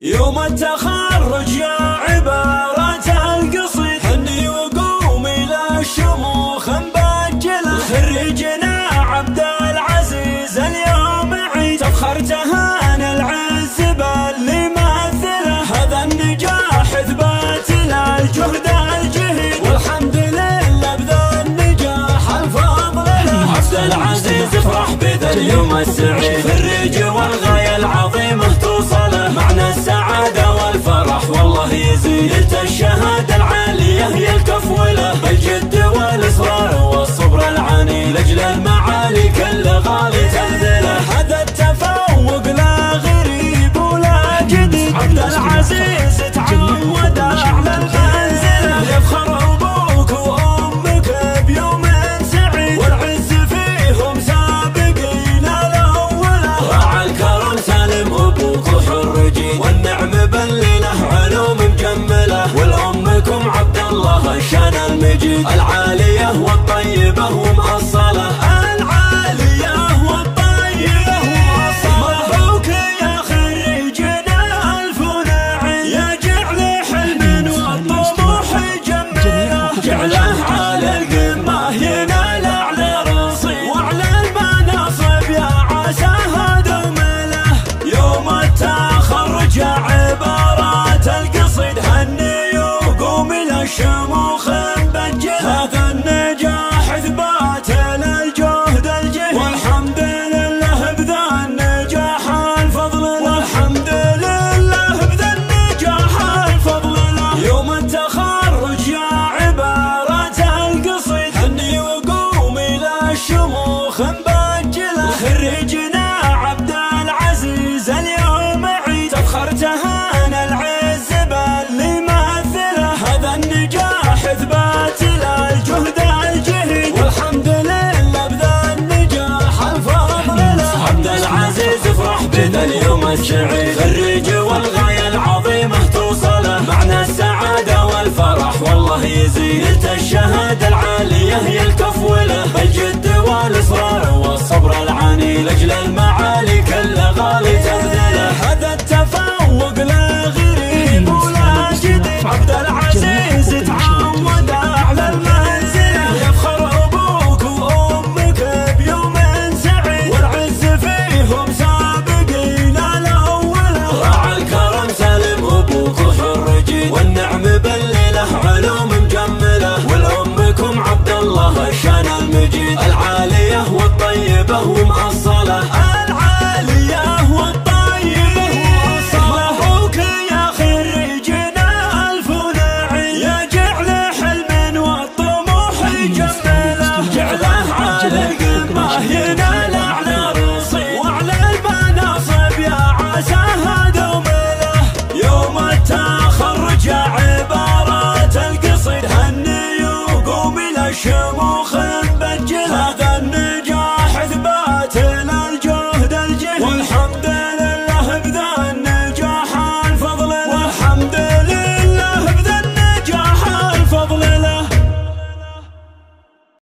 يوم التخرج يا عبارة القصيد، هني وقومي للشموخ مبجلة. خريجنا عبد العزيز اليوم عيد، تفخر تهان العز باللي مثله. هذا النجاح اثبات للجهد الجهيد، والحمد لله بذا النجاح الفضل له. عبد العزيز افرح بذا اليوم السعيد، خريج والغاية العظيمة توصله. معنى السعادة والفرح والله يزيد، الشهادة العالية هي الكفولة. بالجد والإصرار والصبر العاني، لأجل المعالي كل غالي تبذله. هذا التفوق لا غريب ولا جديد، عبد العزيز تعود أعلى المنزلة. يفخر أبوك وأمك بيوم سعيد، والعز فيهم سابقين الأولى. راعى الكرم سالم أبوك وحرجين، والنعم بلله علوم مجملة. والأمكم عبد الله الشان المجيد، العالية والطيبة ومأصلة. العالية والطيبة ومأصلة. مبروك يا خريجنا ألف نعم، يا جعل حلم والطموح يجمله. جعله على القمة ينال أعلى رصيد، وعلى المناصب يا عساها دومله. يوم التخرج يا عبارة القصيد، هني وقومي للشموخ مبجلة. هذا النجاح اثبات للجهد الجهيد، والحمد لله بذا النجاح الفضل له. والحمد لله بذا النجاح الفضل له. يوم التخرج يا عبارة القصيد، هني وقومي للشموخ مبجلة. خريجنا عبد العزيز اليوم عيد، تفخر تهان العز باللي مثله. هذا النجاح اثبات للجهد الجهيد، والحمد لله بذا النجاح الفضل له. عبد العزيز افرح بذا اليوم السعيد، خريج والغاية العظيمة توصله. معنى السعادة والفرح والله يزيد، الشهادة العالية هي الكفولة. بالجد والإصرار والصبر العاني، لأجل المعالي كل غالي تبذله.